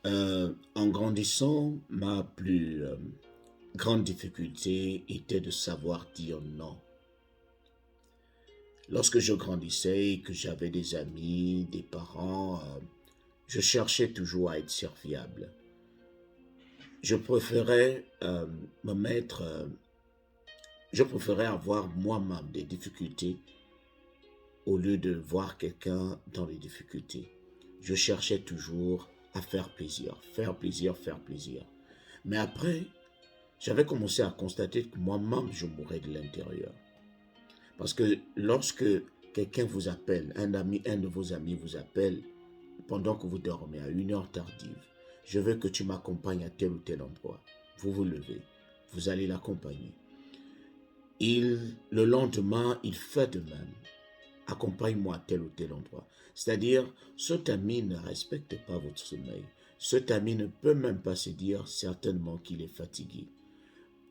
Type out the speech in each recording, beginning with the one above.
En grandissant, ma plus grande difficulté était de savoir dire non. Lorsque je grandissais et que j'avais des amis, des parents, je cherchais toujours à être serviable. Je préférais me mettre, je préférais avoir moi-même des difficultés au lieu de voir quelqu'un dans les difficultés. Je cherchais toujours à faire plaisir, faire plaisir, faire plaisir. Mais après, j'avais commencé à constater que moi-même, je mourais de l'intérieur. Parce que lorsque quelqu'un vous appelle, un ami, un de vos amis vous appelle pendant que vous dormez à une heure tardive, je veux que tu m'accompagnes à tel ou tel endroit. Vous vous levez, vous allez l'accompagner. Le lendemain, il fait de même. Accompagne-moi à tel ou tel endroit. C'est-à-dire, cet ami ne respecte pas votre sommeil. Cet ami ne peut même pas se dire certainement qu'il est fatigué.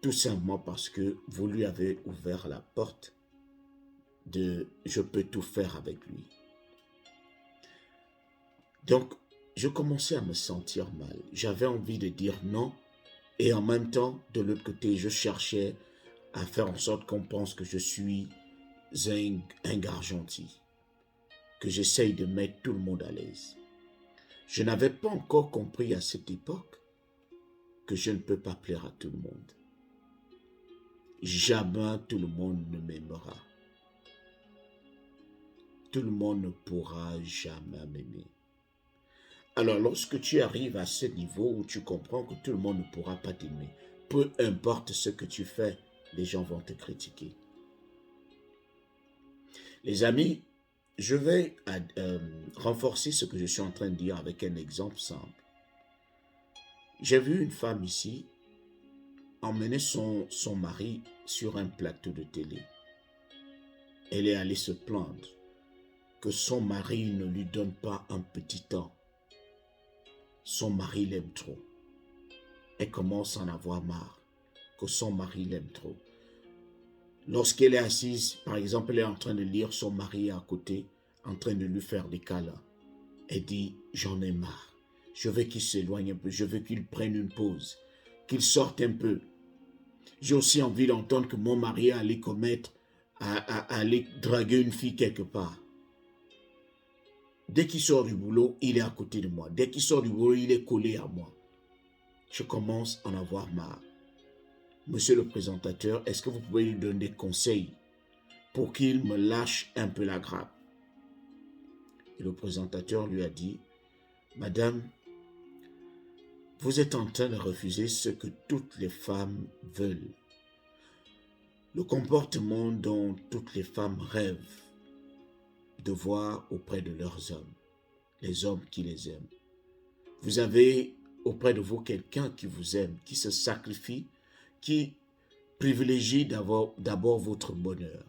Tout simplement parce que vous lui avez ouvert la porte de je peux tout faire avec lui. Donc, je commençais à me sentir mal. J'avais envie de dire non et en même temps, de l'autre côté, je cherchais à faire en sorte qu'on pense que je suis un gars gentil, que j'essaye de mettre tout le monde à l'aise. Je n'avais pas encore compris à cette époque que je ne peux pas plaire à tout le monde. Jamais tout le monde ne m'aimera. Tout le monde ne pourra jamais m'aimer. Alors, lorsque tu arrives à ce niveau où tu comprends que tout le monde ne pourra pas t'aimer, peu importe ce que tu fais, les gens vont te critiquer. Les amis, je vais renforcer ce que je suis en train de dire avec un exemple simple. J'ai vu une femme ici emmener son mari sur un plateau de télé. Elle est allée se plaindre que son mari ne lui donne pas un petit temps. Son mari l'aime trop. Elle commence à en avoir marre que son mari l'aime trop. Lorsqu'elle est assise, par exemple, elle est en train de lire, son mari est à côté, en train de lui faire des câlins. Elle dit, j'en ai marre. Je veux qu'il s'éloigne un peu, je veux qu'il prenne une pause, qu'il sorte un peu. J'ai aussi envie d'entendre que mon mari allait commettre, aller draguer une fille quelque part. Dès qu'il sort du boulot, il est à côté de moi. Dès qu'il sort du boulot, il est collé à moi. Je commence à en avoir marre. Monsieur le présentateur, est-ce que vous pouvez lui donner des conseils pour qu'il me lâche un peu la grappe? Et le présentateur lui a dit, Madame, vous êtes en train de refuser ce que toutes les femmes veulent. Le comportement dont toutes les femmes rêvent de voir auprès de leurs hommes, les hommes qui les aiment. Vous avez auprès de vous quelqu'un qui vous aime, qui se sacrifie, qui privilégie d'abord votre bonheur.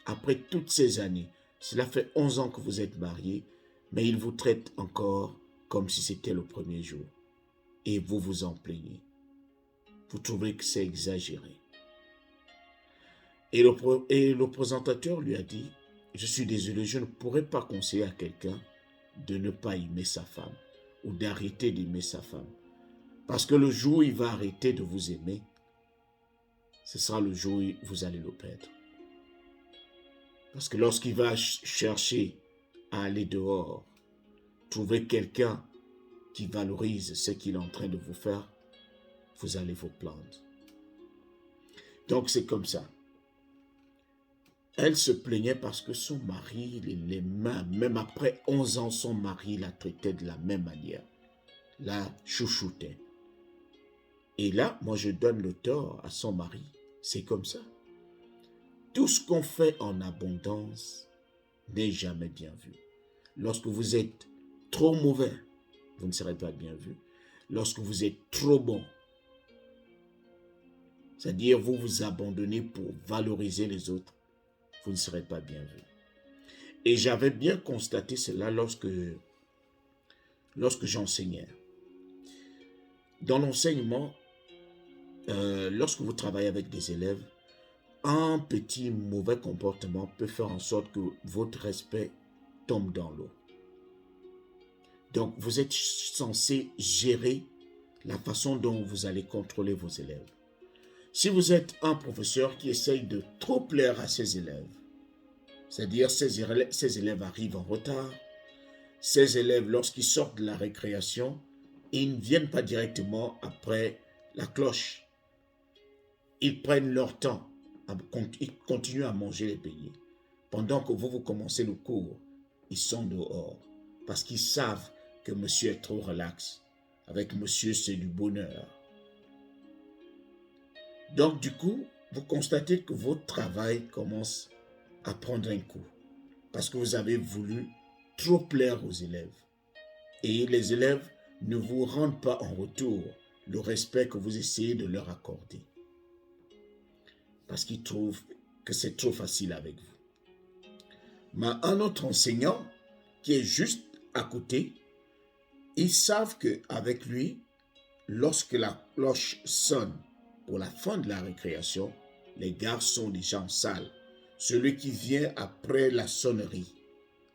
Après toutes ces années, cela fait 11 ans que vous êtes mariés, mais il vous traite encore comme si c'était le premier jour. Et vous vous en plaignez. Vous trouvez que c'est exagéré. Et le présentateur lui a dit, je suis désolé, je ne pourrais pas conseiller à quelqu'un de ne pas aimer sa femme ou d'arrêter d'aimer sa femme. Parce que le jour où il va arrêter de vous aimer, ce sera le jour où vous allez le perdre. Parce que lorsqu'il va chercher à aller dehors, trouver quelqu'un qui valorise ce qu'il est en train de vous faire, vous allez vous plaindre. Donc c'est comme ça. Elle se plaignait parce que son mari l'aimait. Même après 11 ans, son mari la traitait de la même manière. La chouchoutait. Et là, moi je donne le tort à son mari. C'est comme ça. Tout ce qu'on fait en abondance n'est jamais bien vu. Lorsque vous êtes trop mauvais, vous ne serez pas bien vu. Lorsque vous êtes trop bon, c'est-à-dire vous vous abandonnez pour valoriser les autres, vous ne serez pas bien vu. Et j'avais bien constaté cela lorsque j'enseignais. Dans l'enseignement, lorsque vous travaillez avec des élèves, un petit mauvais comportement peut faire en sorte que votre respect tombe dans l'eau. Donc, vous êtes censé gérer la façon dont vous allez contrôler vos élèves. Si vous êtes un professeur qui essaye de trop plaire à ses élèves, c'est-à-dire ses élèves arrivent en retard, ces élèves, lorsqu'ils sortent de la récréation, ils ne viennent pas directement après la cloche. Ils prennent leur temps, ils continuent à manger les beignets. Pendant que vous commencez le cours, ils sont dehors parce qu'ils savent que monsieur est trop relax. Avec monsieur, c'est du bonheur. Donc du coup, vous constatez que votre travail commence à prendre un coup parce que vous avez voulu trop plaire aux élèves. Et les élèves ne vous rendent pas en retour le respect que vous essayez de leur accorder. Parce qu'ils trouvent que c'est trop facile avec vous. Mais un autre enseignant qui est juste à côté, ils savent qu'avec lui, lorsque la cloche sonne pour la fin de la récréation, les garçons sont déjà en salle. Celui qui vient après la sonnerie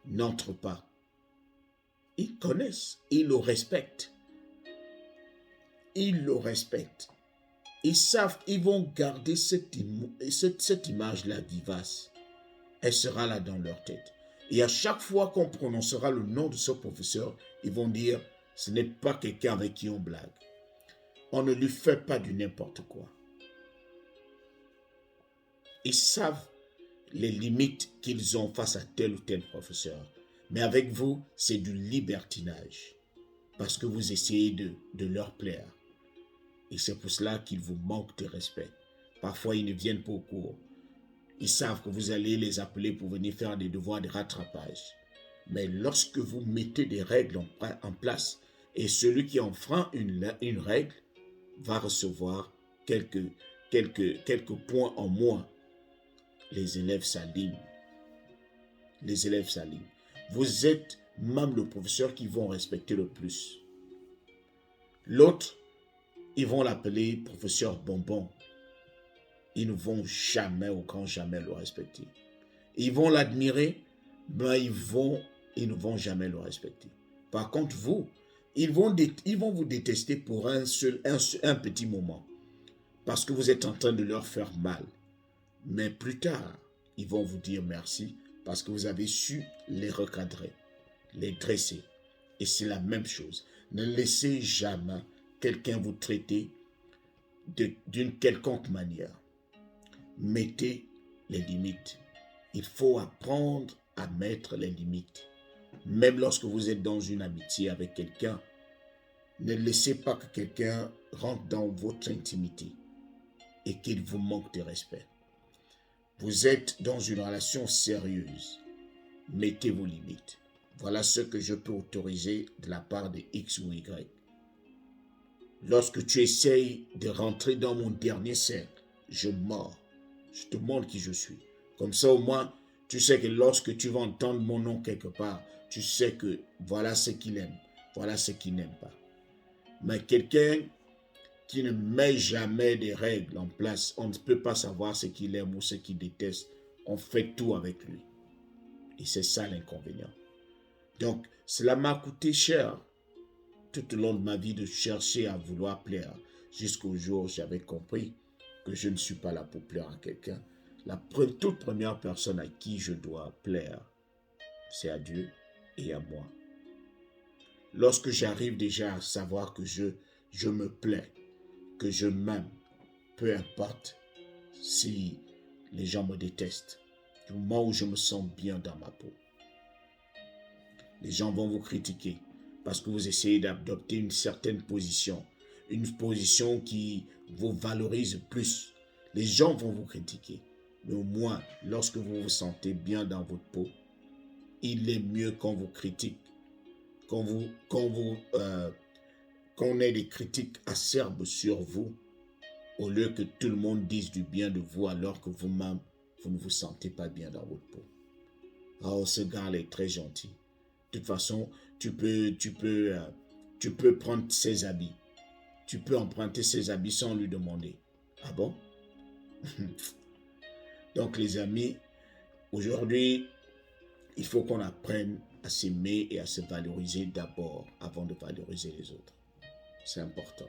n'entre pas. Ils connaissent, ils le respectent. Ils le respectent. Ils savent, ils vont garder cette image-là vivace. Elle sera là dans leur tête. Et à chaque fois qu'on prononcera le nom de ce professeur, ils vont dire, ce n'est pas quelqu'un avec qui on blague. On ne lui fait pas du n'importe quoi. Ils savent les limites qu'ils ont face à tel ou tel professeur. Mais avec vous, c'est du libertinage. Parce que vous essayez de leur plaire. Et c'est pour cela qu'ils vous manquent de respect. Parfois, ils ne viennent pas au cours. Ils savent que vous allez les appeler pour venir faire des devoirs de rattrapage. Mais lorsque vous mettez des règles en place, et celui qui enfreint une règle va recevoir quelques points en moins, les élèves s'alignent. Les élèves s'alignent. Vous êtes même le professeur qu'ils vont respecter le plus. L'autre, ils vont l'appeler professeur bonbon. Ils ne vont jamais, au grand jamais, le respecter. Ils vont l'admirer, mais ils ne vont jamais le respecter. Par contre, vous, ils vont vous détester pour un petit moment. Parce que vous êtes en train de leur faire mal. Mais plus tard, ils vont vous dire merci parce que vous avez su les recadrer, les dresser. Et c'est la même chose. Ne laissez jamais quelqu'un vous traiter d'une quelconque manière. Mettez les limites. Il faut apprendre à mettre les limites. Même lorsque vous êtes dans une amitié avec quelqu'un, ne laissez pas que quelqu'un rentre dans votre intimité et qu'il vous manque de respect. Vous êtes dans une relation sérieuse. Mettez vos limites. Voilà ce que je peux autoriser de la part de X ou Y. Lorsque tu essayes de rentrer dans mon dernier cercle, je mords. Je te montre qui je suis. Comme ça, au moins, tu sais que lorsque tu vas entendre mon nom quelque part, tu sais que voilà ce qu'il aime, voilà ce qu'il n'aime pas. Mais quelqu'un qui ne met jamais des règles en place, on ne peut pas savoir ce qu'il aime ou ce qu'il déteste. On fait tout avec lui. Et c'est ça l'inconvénient. Donc, cela m'a coûté cher tout au long de ma vie de chercher à vouloir plaire, jusqu'au jour où j'avais compris que je ne suis pas là pour plaire à quelqu'un. La toute première personne à qui je dois plaire, c'est à Dieu et à moi. Lorsque j'arrive déjà à savoir que je me plais, que je m'aime, peu importe si les gens me détestent, du moment où je me sens bien dans ma peau. Les gens vont vous critiquer parce que vous essayez d'adopter une certaine position, une position qui vous valorise plus. Les gens vont vous critiquer, mais au moins, lorsque vous vous sentez bien dans votre peau, il est mieux qu'on vous critique, qu'on ait des critiques acerbes sur vous, au lieu que tout le monde dise du bien de vous alors que vous-même, vous ne vous sentez pas bien dans votre peau. Oh, ce gars-là est très gentil. De toute façon, tu peux prendre ses habits. Tu peux emprunter ses habits sans lui demander. Ah bon? Donc les amis, aujourd'hui, il faut qu'on apprenne à s'aimer et à se valoriser d'abord avant de valoriser les autres. C'est important.